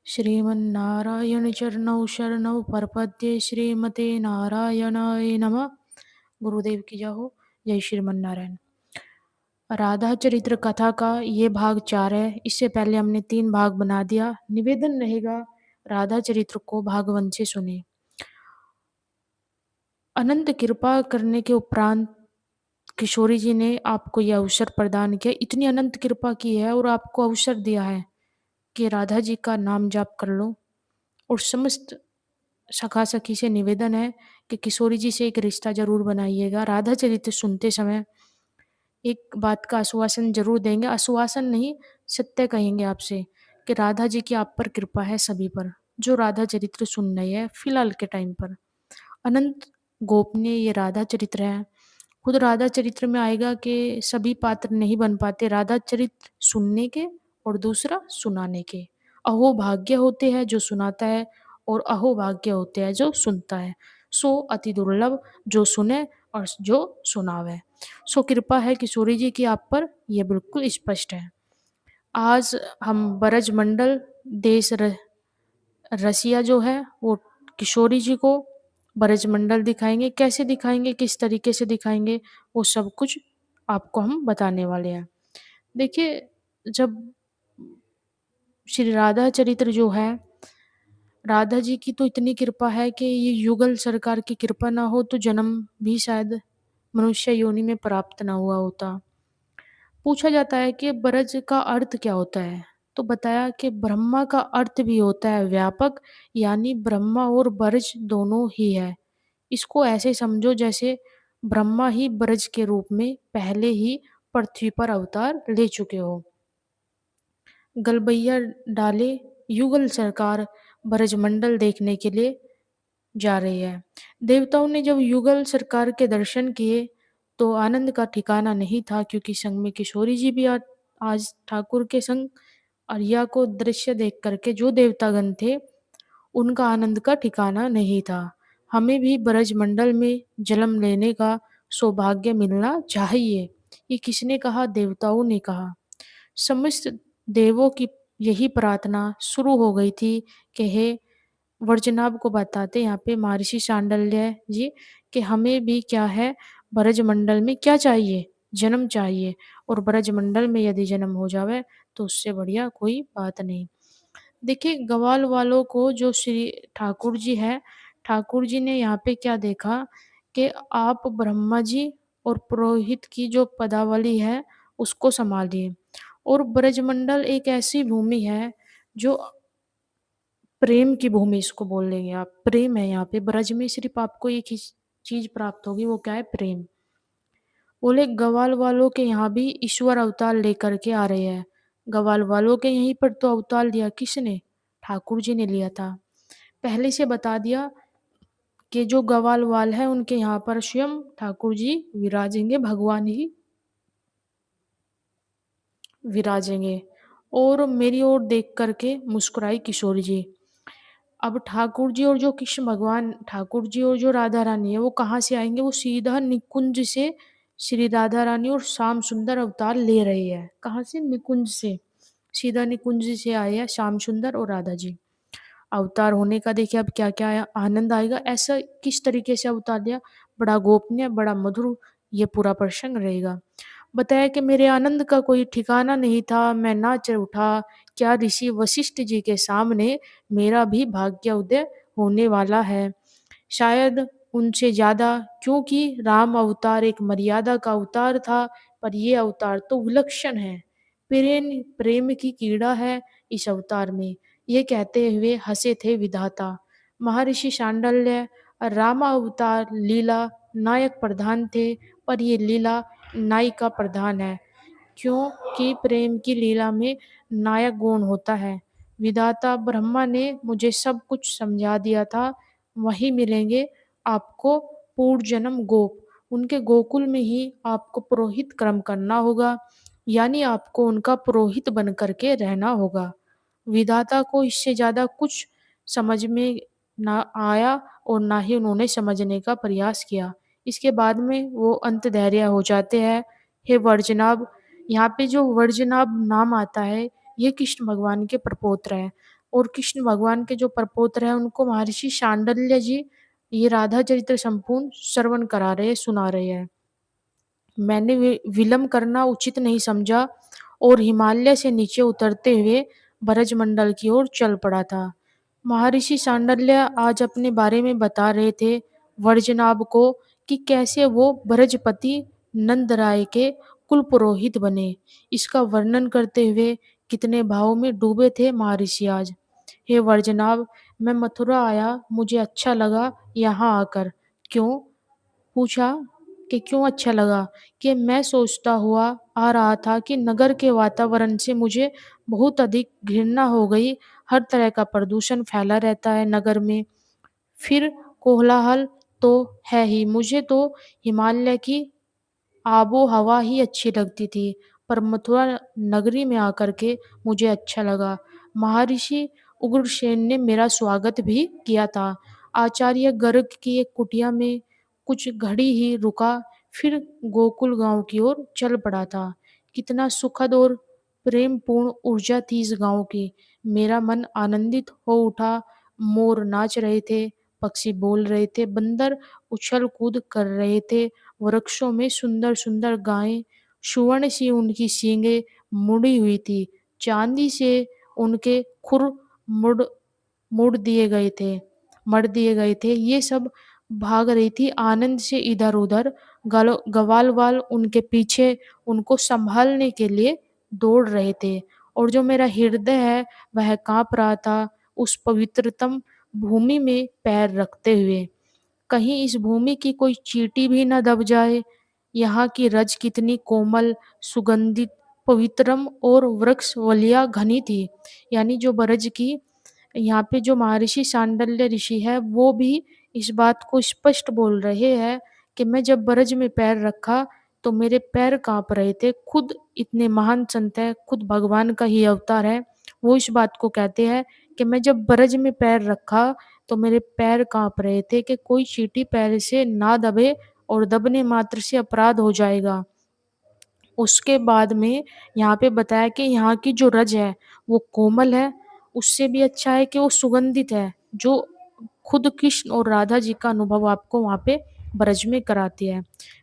श्रीमन्नारायण चरणौ शरणौ प्रपद्ये श्रीमते नारायणाय नमः। गुरुदेव की जय हो। जय श्रीमन्नारायण। राधा चरित्र कथा का ये भाग 4 है। इससे पहले हमने 3 भाग बना दिया। निवेदन रहेगा राधा चरित्र को भाग 1 से सुने। अनंत कृपा करने के उपरांत किशोरी जी ने आपको यह अवसर प्रदान किया। इतनी अनंत कृपा की है और आपको अवसर दिया है कि राधा जी का नाम जाप कर लो। और समस्त सखा सखी से निवेदन है कि किशोरी जी से एक रिश्ता जरूर बनाइएगा। राधा चरित्र सुनते समय एक बात का आश्वासन जरूर देंगे, आश्वासन नहीं सत्य कहेंगे आपसे कि राधा जी की आप पर कृपा है सभी पर, जो राधा चरित्र सुन रहे हैं फिलहाल के टाइम पर। अनंत गोपनीय ये राधा चरित्र है। खुद राधा चरित्र में आएगा कि सभी पात्र नहीं बन पाते राधा चरित्र सुनने के और दूसरा सुनाने के। अहो भाग्य होते हैं जो सुनाता है और अहो भाग्य होते हैं जो सुनता है। सो अति दुर्लभ जो सुने और जो सुनावे। सो कृपा है किशोरी जी की आप पर, यह बिल्कुल स्पष्ट है। आज हम ब्रजमंडल देश रसिया जो है वो किशोरी जी को ब्रजमंडल दिखाएंगे। कैसे दिखाएंगे, किस तरीके से दिखाएंगे, वो सब कुछ आपको हम बताने वाले हैं। देखिए, जब श्री राधा चरित्र जो है, राधा जी की तो इतनी कृपा है कि ये युगल सरकार की कृपा ना हो तो जन्म भी शायद मनुष्य योनि में प्राप्त ना हुआ होता। पूछा जाता है कि ब्रज का अर्थ क्या होता है, तो बताया कि ब्रह्मा का अर्थ भी होता है व्यापक, यानी ब्रह्मा और ब्रज दोनों ही है। इसको ऐसे समझो जैसे ब्रह्मा ही ब्रज के रूप में पहले ही पृथ्वी पर अवतार ले चुके हो। गलबैया डाले युगल सरकार ब्रजमंडल देखने के लिए जा रही है। देवताओं ने जब युगल सरकार के दर्शन किए तो आनंद का ठिकाना नहीं था, क्योंकि संग में किशोरी जी भी आज ठाकुर के संग आर्या को दृश्य देख करके जो देवतागण थे उनका आनंद का ठिकाना नहीं था। हमें भी ब्रजमंडल में जन्म लेने का सौभाग्य मिलना चाहिए। ये किसने कहा? देवताओं ने कहा। समस्त देवों की यही प्रार्थना शुरू हो गई थी कि हे वर्जनाभ को बताते यहाँ पे महर्षि सांडल्य जी कि हमें भी क्या है, ब्रजमंडल में क्या चाहिए? जन्म चाहिए। और ब्रजमंडल में यदि जन्म हो जावे तो उससे बढ़िया कोई बात नहीं। देखिए, ग्वाल वालों को जो श्री ठाकुर जी है, ठाकुर जी ने यहाँ पे क्या देखा कि आप ब्रह्मा जी और पुरोहित की जो पदावली है उसको संभालिए। और ब्रजमंडल एक ऐसी भूमि है जो प्रेम की भूमि इसको बोल लेंगे आप। प्रेम है यहाँ पे ब्रज में, सिर्फ आपको एक ही चीज प्राप्त होगी, वो क्या है? प्रेम। बोले गवाल वालों के यहाँ भी ईश्वर अवतार लेकर के आ रहे हैं। गवाल वालों के यहीं पर तो अवतार लिया किसने? ठाकुर जी ने लिया था। पहले से बता दिया कि जो गवाल वाल है उनके यहाँ पर स्वयं ठाकुर जी विराजेंगे, भगवान ही विराजेंगे। और मेरी ओर देख करके मुस्कुराई किशोरी जी। अब ठाकुर जी और जो कृष्ण भगवान, ठाकुर जी और जो राधा रानी है वो कहाँ से आएंगे? वो सीधा निकुंज से श्री राधा रानी और श्याम सुंदर अवतार ले रही है। कहाँ से? निकुंज से। सीधा निकुंज से आए हैं श्याम सुंदर और राधा जी। अवतार होने का देखिए अब क्या क्या आया, आनंद आएगा। ऐसा किस तरीके से अवतार लिया, बड़ा गोपनीय, बड़ा मधुर ये पूरा प्रसंग रहेगा। बताया कि मेरे आनंद का कोई ठिकाना नहीं था, मैं नाच उठा। क्या ऋषि वशिष्ठ जी के सामने मेरा भी भाग्य उदय होने वाला है, शायद उनसे ज्यादा, क्योंकि राम अवतार एक मर्यादा का अवतार था, पर ये अवतार तो विलक्षण है। प्रेम प्रेम की कीड़ा है इस अवतार में, ये कहते हुए हंसे थे विधाता। महर्षि शांडल्य रामा अवतार लीला नायक प्रधान थे, पर ये लीला नायिका प्रधान है, क्योंकि प्रेम की लीला में नायक गुण होता है। विधाता ब्रह्मा ने मुझे सब कुछ समझा दिया था, वही मिलेंगे आपको पूर्व जन्म गोप। उनके गोकुल में ही आपको पुरोहित कर्म करना होगा, यानी आपको उनका पुरोहित बन करके रहना होगा। विधाता को इससे ज्यादा कुछ समझ में ना आया और ना ही उन्होंने समझने का प्रयास किया। इसके बाद में वो अंत धैर्य हो जाते हैं। हे वर्जनाभ, यहाँ पे जो वर्जनाभ नाम आता है ये कृष्ण भगवान के प्रपौत्र है। और कृष्ण भगवान के जो प्रपौत्र हैं उनको महर्षि शांडिल्य जी ये राधा चरित्र संपूर्ण श्रवण करा रहे हैं, सुना रहे हैं। मैंने विलंब करना उचित नहीं समझा और हिमालय से नीचे उतरते हुए ब्रजमंडल की ओर चल पड़ा था। महर्षि शांडिल्य आज अपने बारे में बता रहे थे वर्जनाभ को कि कैसे वो ब्रजपति नंद राय के कुल पुरोहित बने। इसका वर्णन करते हुए कितने भावों में डूबे थे महर्षि आज। हे वर्जनाभ, मैं मथुरा आया, मुझे अच्छा लगा यहाँ आकर। क्यों? पूछा कि क्यों अच्छा लगा? कि मैं सोचता हुआ आ रहा था कि नगर के वातावरण से मुझे बहुत अधिक घृणा हो गई। हर तरह का प्रदूषण फैला रहता है नगर में। फिर कोलाहल तो है ही। मुझे तो हिमालय की आबो-हवा ही अच्छी लगती थी, पर मथुरा नगरी में आकर के मुझे अच्छा लगा। महर्षि उग्रसेन ने मेरा स्वागत भी किया था। आचार्य गर्ग की एक कुटिया में कुछ घड़ी ही रुका, फिर गोकुल गाँव की ओर चल पड़ा था। कितना सुखद और प्रेमपूर्ण ऊर्जा थी इस गाँव की। मेरा मन आनंदित हो उठा। मोर नाच रहे थे, पक्षी बोल रहे थे, बंदर उछल-कूद कर रहे थे। वृक्षों में सुंदर-सुंदर गायें, सुवर्ण सी उनकी सींगें मुड़ी हुई थी, चांदी से उनके खुर मुड़ मुड़ दिए गए थे मढ़ दिए गए थे। ये सब भाग रही थी आनंद से इधर-उधर। ग्वाल-वाल उनके पीछे उनको संभालने के लिए दौड़ रहे थे और जो मेरा हृदय है वह काँप रहा था उस पवित्रतम भूमि में पैर रखते हुए। कहीं इस भूमि की कोई चींटी भी न दब जाए। यहाँ की रज कितनी कोमल, सुगंधित, पवित्रम और वृक्षवलिया घनी थी। यानी जो ब्रज की यहाँ पे जो महर्षि शांडिल्य ऋषि है वो भी इस बात को स्पष्ट बोल रहे हैं कि मैं जब ब्रज में पैर रखा तो मेरे पैर काँप रहे थे। खुद इतने महान संत हैं, खुद भगवान का ही अवतार है। वो इस बात को कहते हैं कि मैं जब ब्रज में पैर रखा तो मेरे पैर काँप रहे थे कि कोई चींटी पैर से ना दबे और दबने मात्र से अपराध हो जाएगा। उसके बाद में यहाँ पे बताया कि यहाँ की जो रज है वो कोमल है, उससे भी अच्छा है कि वो सुगंधित है, जो खुद कृष्ण और राधा जी का अनुभव आपको वहाँ पे ब्रज में कराती है।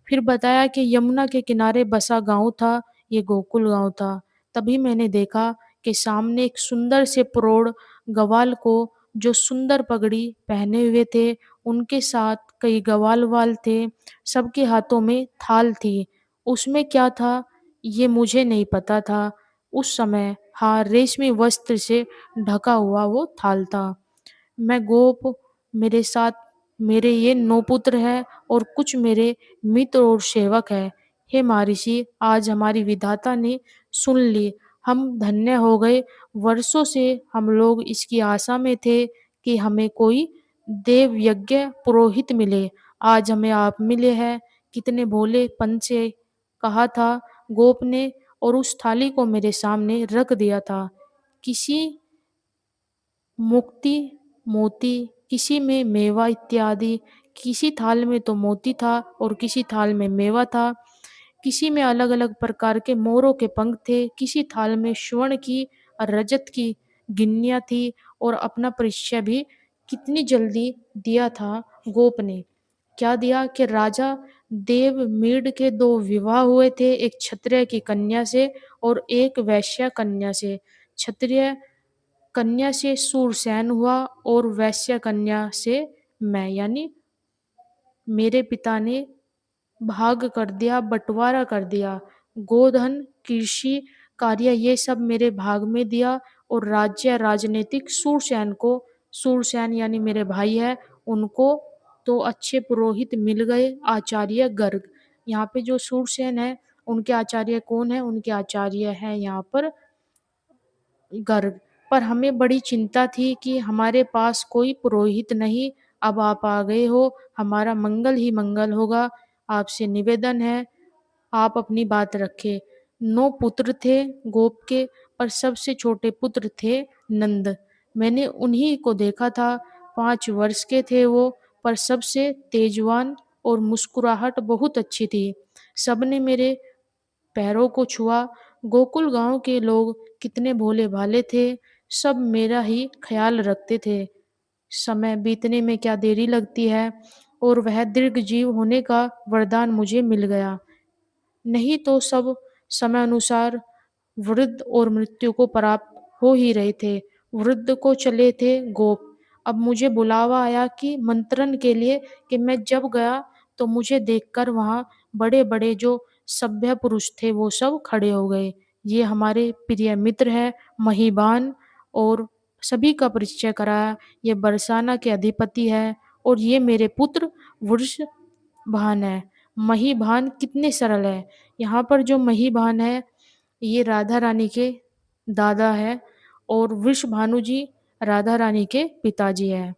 फिर बताया कि यमुना के किनारे बसा गाँव था, ये गोकुल गाँव था। तभी मैंने देखा कि सामने एक सुंदर से प्रौढ़ ग्वाल को जो सुंदर पगड़ी पहने हुए थे, उनके साथ कई ग्वाल-वाल थे, सबके हाथों में थाल थी। उसमें क्या था ये मुझे नहीं पता था उस समय। हाँ, रेशमी वस्त्र से ढका हुआ वो थाल था। मैं गोप, मेरे साथ मेरे ये 9 पुत्र हैं और कुछ मेरे मित्र और सेवक हैं। हे महर्षि, आज हमारी विधाता ने सुन ली, हम धन्य हो गए। वर्षों से हम लोग इसकी आशा में थे कि हमें कोई देव यज्ञ पुरोहित मिले। आज हमें आप मिले हैं। कितने भोलेपन से कहा था गोप ने और उस थाली को मेरे सामने रख दिया था। किसी मुक्ति मोती, किसी में मेवा इत्यादि। किसी थाल में तो मोती था और किसी थाल में मेवा था। किसी में अलग-अलग प्रकार के मोरों के पंख थे, किसी थाल में स्वर्ण की और रजत की गिन्नियाँ थी और अपना परिचय भी कितनी जल्दी दिया था गोप ने। क्या दिया कि राजा देवमीढ़ के 2 विवाह हुए थे, एक क्षत्रिय की कन्या से और एक वैश्या कन्या से। क्षत्रिय कन्या से शूरसेन हुआ और वैश्य कन्या से मैं, यानी मेरे पिता ने भाग कर दिया, बँटवारा कर दिया। गोधन, कृषि कार्य ये सब मेरे भाग में दिया और राज्य राजनीतिक शूरसेन को, शूरसेन यानी मेरे भाई हैं, उनको तो अच्छे पुरोहित मिल गए, आचार्य गर्ग। यहाँ पे जो शूरसेन है, उनके आचार्य कौन हैं? उनके आचार्य हैं यहाँ पर गर्ग। पर हमें बड़ी चिंता थी कि हमारे पास कोई पुरोहित नहीं, अब आप आ गए हो, हमारा मंगल ही मंगल होगा। आपसे निवेदन है, आप अपनी बात रखें। 9 पुत्र थे गोप के, पर सबसे छोटे पुत्र थे नंद। मैंने उन्हीं को देखा था, 5 वर्ष के थे वो, पर सबसे तेजवान और मुस्कुराहट बहुत अच्छी थी। सबने मेरे पैरों को छुआ। गोकुल गाँव के लोग कितने भोले-भाले थे, सब मेरा ही ख़्याल रखते थे। समय बीतने में क्या देरी लगती है और वह दीर्घजीव होने का वरदान मुझे मिल गया। नहीं तो सब समय अनुसार वृद्ध और मृत्यु को प्राप्त हो ही रहे थे। वृद्ध को चले थे गोप। अब मुझे बुलावा आया कि मंत्रण के लिए कि मैं जब गया तो मुझे देखकर वहाँ बड़े-बड़े जो सभ्य पुरुष थे वो सब खड़े हो गए। ये हमारे प्रिय मित्र हैं महीबान और सभी का परिचय कराया। ये बरसाना के अधिपति है और ये मेरे पुत्र वृषभान है। महीभान कितने सरल है। यहाँ पर जो महीभान है ये राधा रानी के दादा है और वृषभानु जी राधा रानी के पिताजी हैं।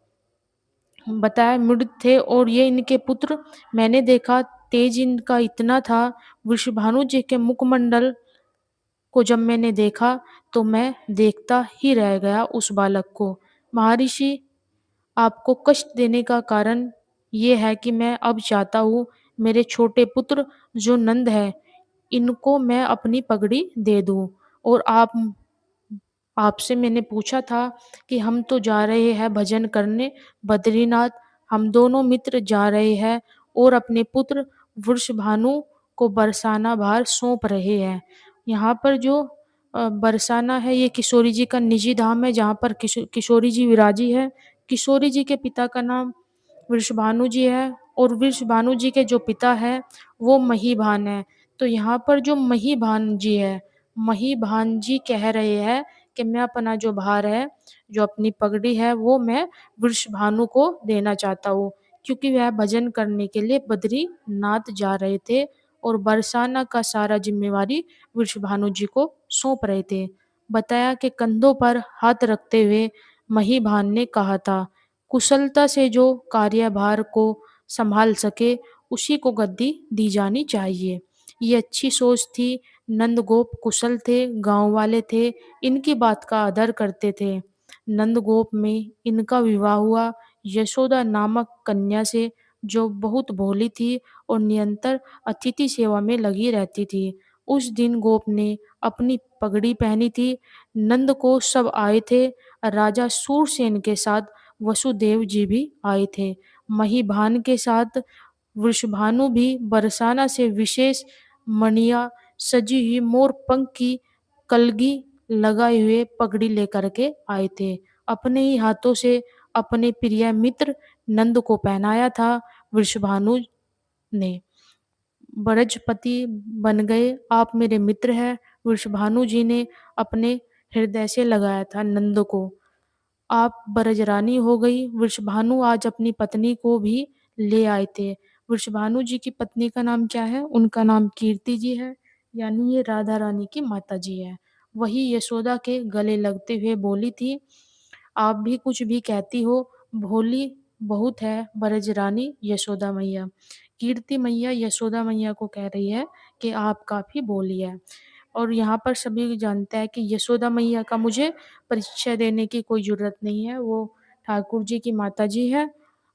बताया मृत थे और ये इनके पुत्र। मैंने देखा तेज इनका इतना था। वृषभानु जी के मुखमंडल को जब मैंने देखा तो मैं देखता ही रह गया उस बालक को। महर्षि, आपको कष्ट देने का कारण ये है कि मैं अब चाहता हूँ मेरे छोटे पुत्र जो नंद है इनको मैं अपनी पगड़ी दे दूँ और आपसे मैंने पूछा था कि हम तो जा रहे हैं भजन करने बद्रीनाथ, हम दोनों मित्र जा रहे हैं और अपने पुत्र वृषभानु को बरसाना भार सौंप रहे हैं। यहाँ पर जो बरसाना है ये किशोरी जी का निजी धाम है जहाँ पर किशोरी जी विराजी है। किशोरी जी के पिता का नाम वृषभानु जी है और वृषभानु जी के जो पिता है वो महीभान है। तो यहाँ पर जो महीभान जी है, महीभान जी कह रहे हैं कि मैं अपना जो भार है, जो अपनी पगड़ी है वो मैं वृषभानु को देना चाहता हूँ क्योंकि वह भजन करने के लिए बद्रीनाथ जा रहे थे और बरसाना का सारा ज़िम्मेवारी वृषभानु जी को सौंप रहे थे। बताया कि कंधों पर हाथ रखते हुए महीभान ने कहा था, कुशलता से जो कार्यभार को संभाल सके उसी को गद्दी दी जानी चाहिए। ये अच्छी सोच थी। नंदगोप कुशल थे, गाँव वाले थे, इनकी बात का आदर करते थे। नंदगोप में इनका विवाह हुआ यशोदा नामक कन्या से जो बहुत भोली थी और निरंतर अतिथि सेवा में लगी रहती थी। उस दिन गोप ने अपनी पगड़ी पहनी थी। नंद को सब आए थे। राजा सूरसेन के साथ वसुदेव जी भी आए थे। महीभान के साथ वृषभानु भी बरसाना से विशेष मणिया सजी हुई मोर पंख की कलगी लगाए हुए पगड़ी लेकर के आए थे। अपने ही हाथों से अपने प्रिय मित्र नंद को पहनाया था वृषभानु ने। ब्रजपति बन गए, आप मेरे मित्र हैं। वृषभानु जी ने अपने हृदय से लगाया था नंद को। आप ब्रजरानी हो गई। वृषभानु आज अपनी पत्नी को भी ले आए थे। वृषभानु जी की पत्नी का नाम क्या है? उनका नाम कीर्ति जी है, यानी ये राधा रानी की माता जी है। वही यशोदा के गले लगते हुए बोली थी, आप भी कुछ भी कहती हो, भोली बहुत है ब्रजरानी यशोदा मैया। कीर्ति मैया यशोदा मैया को कह रही है कि आप काफ़ी भोली है। और यहाँ पर सभी जानते हैं कि यशोदा मैया का मुझे परिचय देने की कोई ज़रूरत नहीं है, वो ठाकुर जी की माताजी है।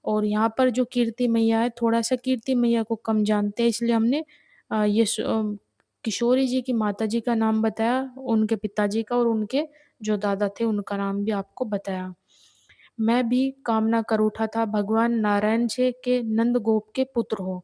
और यहाँ पर जो कीर्ति मैया है, थोड़ा-सा कीर्ति मैया को कम जानते हैं, इसलिए हमने किशोरी जी की माताजी का नाम बताया, उनके पिताजी का और उनके जो दादा थे उनका नाम भी आपको बताया। मैं भी कामना कर उठा था भगवान नारायण से कि नंदगोप के पुत्र हो।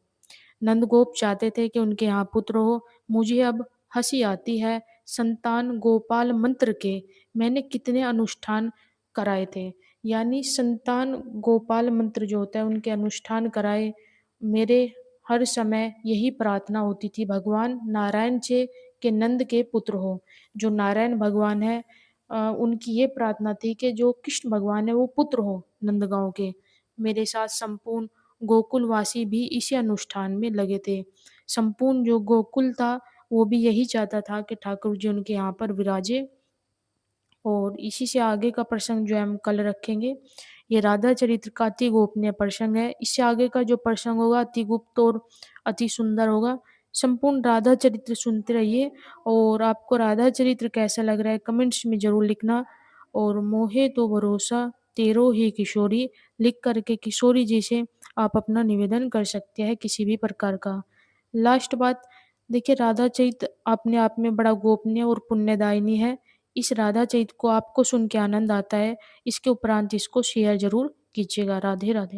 नंदगोप चाहते थे कि उनके यहाँ पुत्र हो। मुझे अब हँसी आती है, संतान गोपाल मंत्र के मैंने कितने अनुष्ठान कराए थे। यानी संतान गोपाल मंत्र जो होता है उनके अनुष्ठान कराए। मेरे हर समय यही प्रार्थना होती थी भगवान नारायण से कि नंद के पुत्र हो। जो नारायण भगवान है उनकी ये प्रार्थना थी कि जो कृष्ण भगवान है वो पुत्र हो नंदगाँव के। मेरे साथ संपूर्ण गोकुलवासी भी इसी अनुष्ठान में लगे थे। संपूर्ण जो गोकुल था वो भी यही चाहता था कि ठाकुर जी उनके यहाँ पर विराजे। और इसी से आगे का प्रसंग जो है हम कल रखेंगे। ये राधा चरित्र का अति गोपनीय प्रसंग है। इससे आगे का जो प्रसंग होगा अति गुप्त और अति सुंदर होगा। संपूर्ण राधा चरित्र सुनते रहिए और आपको राधा चरित्र कैसा लग रहा है कमेंट्स में ज़रूर लिखना। और मोहे तो भरोसा तेरो ही किशोरी लिख कर के किशोरी जी से आप अपना निवेदन कर सकते हैं किसी भी प्रकार का। लास्ट बात, देखिए राधा चरित्र अपने आप में बड़ा गोपनीय और पुण्यदायिनी है। इस राधा चरित को आपको सुन के आनंद आता है, इसके उपरांत इसको शेयर ज़रूर कीजिएगा। राधे, राधे।